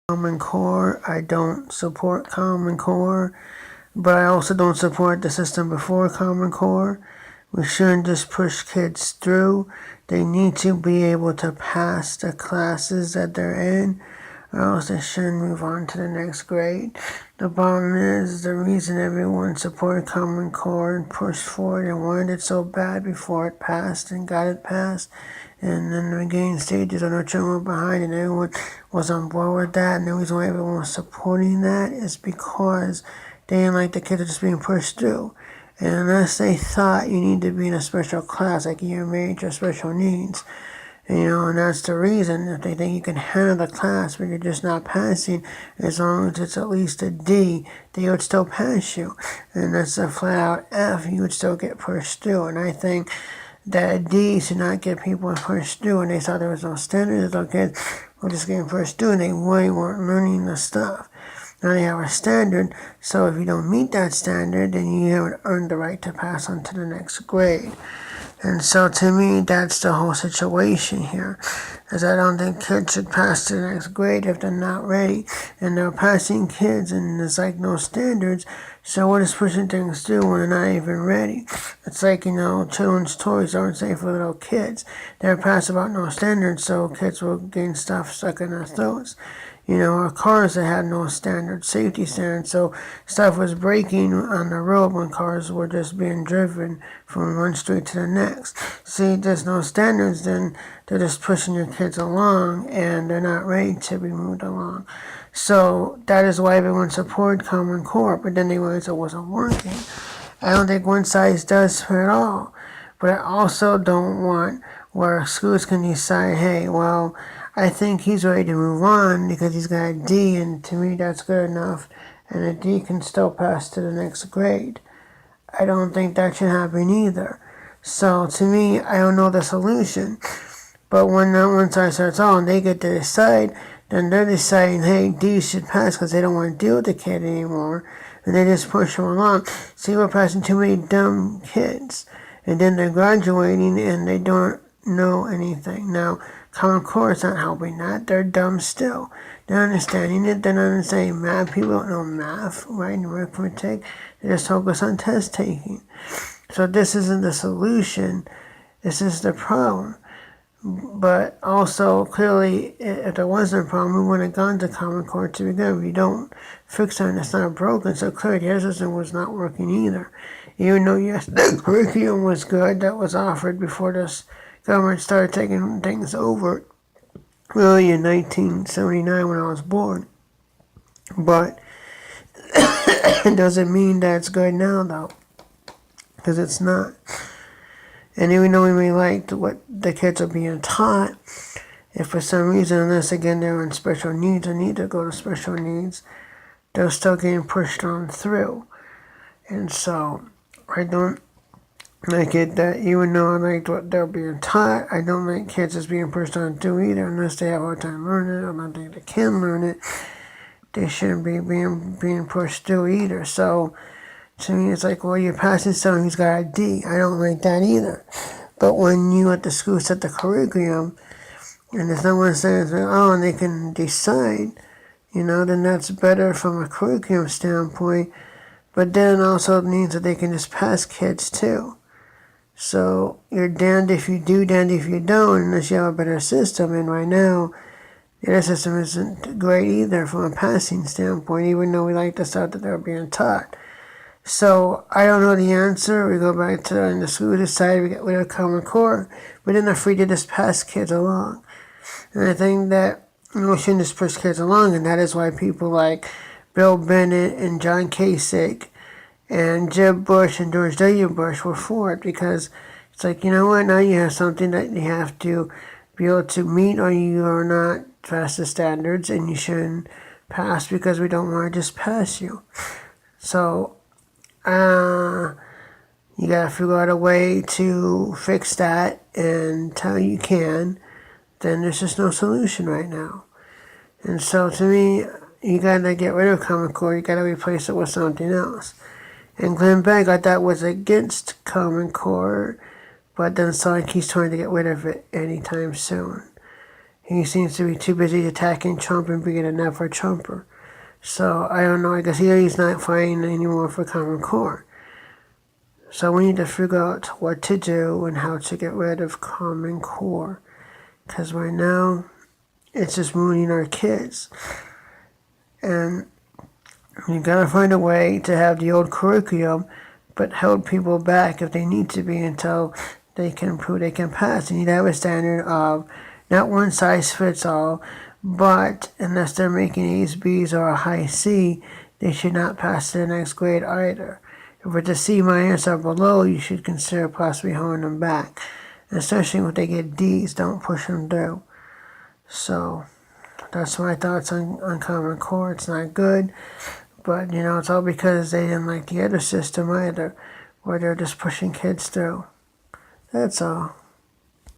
Common Core. I don't support Common Core, but I also don't support the system before Common Core. We shouldn't just push kids through. They need to be able to pass the classes that they're in, or else they shouldn't move on to the next grade. The problem is the reason everyone supported Common Core and pushed for it and wanted it so bad before it passed and got it passed, and then the beginning stages, no children were behind, and everyone was on board with that. And the reason why everyone was supporting that is because they didn't like the kids just being pushed through. And unless they thought you need to be in a special class, like EMH or special needs, and that's the reason. If they think you can handle the class, but you're just not passing, as long as it's at least a D, they would still pass you. And that's a flat out F, you would still get pushed through. And I think that a D should not get people pushed through, and they thought there was no standards, so kids were just getting pushed through, and they really weren't learning the stuff. Now they have a standard, so if you don't meet that standard, then you haven't earned the right to pass on to the next grade. And so to me, that's the whole situation here, is I don't think kids should pass to the next grade if they're not ready. And they're passing kids, and there's like no standards, so what is pushing things through when they're not even ready? It's like, children's toys aren't safe for little kids. They're passed about no standards, so kids will gain stuff stuck in their throats. Or cars that had no standards, safety standards, so stuff was breaking on the road when cars were just being driven from one street to the next. See, there's no standards, then they're just pushing your kids along, and they're not ready to be moved along. So that is why everyone supported Common Core, but then they realized it wasn't working. I don't think one size does fit all, but I also don't want where schools can decide, hey, well, I think he's ready to move on because he's got a D, and to me that's good enough, and a D can still pass to the next grade. I don't think that should happen either. So to me, I don't know the solution. But when that one side starts on, they get to decide, then they're deciding, hey, D should pass because they don't want to deal with the kid anymore, and they just push them along. See, we're passing too many dumb kids, and then they're graduating and they don't know anything. Now, Common Core is not helping that. They're dumb still. They're understanding it. They're not understanding math. People don't know math, right? And arithmetic. They just focus on test taking. So this isn't the solution. This is the problem. But also, clearly, if there wasn't a problem, we wouldn't have gone to Common Core to begin with. You don't fix something that's not broken. So clearly, the system was not working either. Even though, yes, the curriculum was good that was offered before this government started taking things over, really in 1979 when I was born. But it doesn't mean that it's good now, though, because it's not. And even though we may like what the kids are being taught, if for some reason, unless again they're in special needs or need to go to special needs, they're still getting pushed on through. And so I don't like it that even though I like what they're being taught, I don't like kids just being pushed on through either, unless they have a hard time learning it, or not think they can learn it. They shouldn't be being pushed through either. So to me, it's like, well, you're passing someone who's got a D. I don't like that either. But when you at the school set the curriculum, and there's someone saying, oh, and they can decide, then that's better from a curriculum standpoint. But then also means that they can just pass kids too. So you're damned if you do, damned if you don't, unless you have a better system. And right now, the other system isn't great either from a passing standpoint, even though we like the stuff that they're being taught. So I don't know the answer. We go back to in the school decide we get rid of Common Core, but then they're free to just pass kids along. And I think that we shouldn't just push kids along, and that is why people like Bill Bennett and John Kasich and Jeb Bush and George W. Bush were for it, because it's like, you know what, now you have something that you have to be able to meet, or you are not past the standards, and you shouldn't pass because we don't want to just pass you. So you gotta figure out a way to fix that, and until you can, then there's just no solution right now. And so to me, you gotta get rid of Common Core, you gotta replace it with something else. And Glenn Beck, I thought, was against Common Core, but then it's like he's trying to get rid of it anytime soon. He seems to be too busy attacking Trump and being a never Trumper. So I don't know. I guess he's not fighting anymore for Common Core. So we need to figure out what to do and how to get rid of Common Core. Because right now, it's just ruining our kids. And you gotta find a way to have the old curriculum, but hold people back if they need to be until they can prove they can pass. You need to have a standard of not one size fits all, but unless they're making A's, B's, or a high C, they should not pass to the next grade either. If it's a C minus or below, you should consider possibly holding them back. And especially when they get D's, don't push them through. So that's my thoughts on Common Core. It's not good, but it's all because they didn't like the other system either, where they're just pushing kids through. That's all.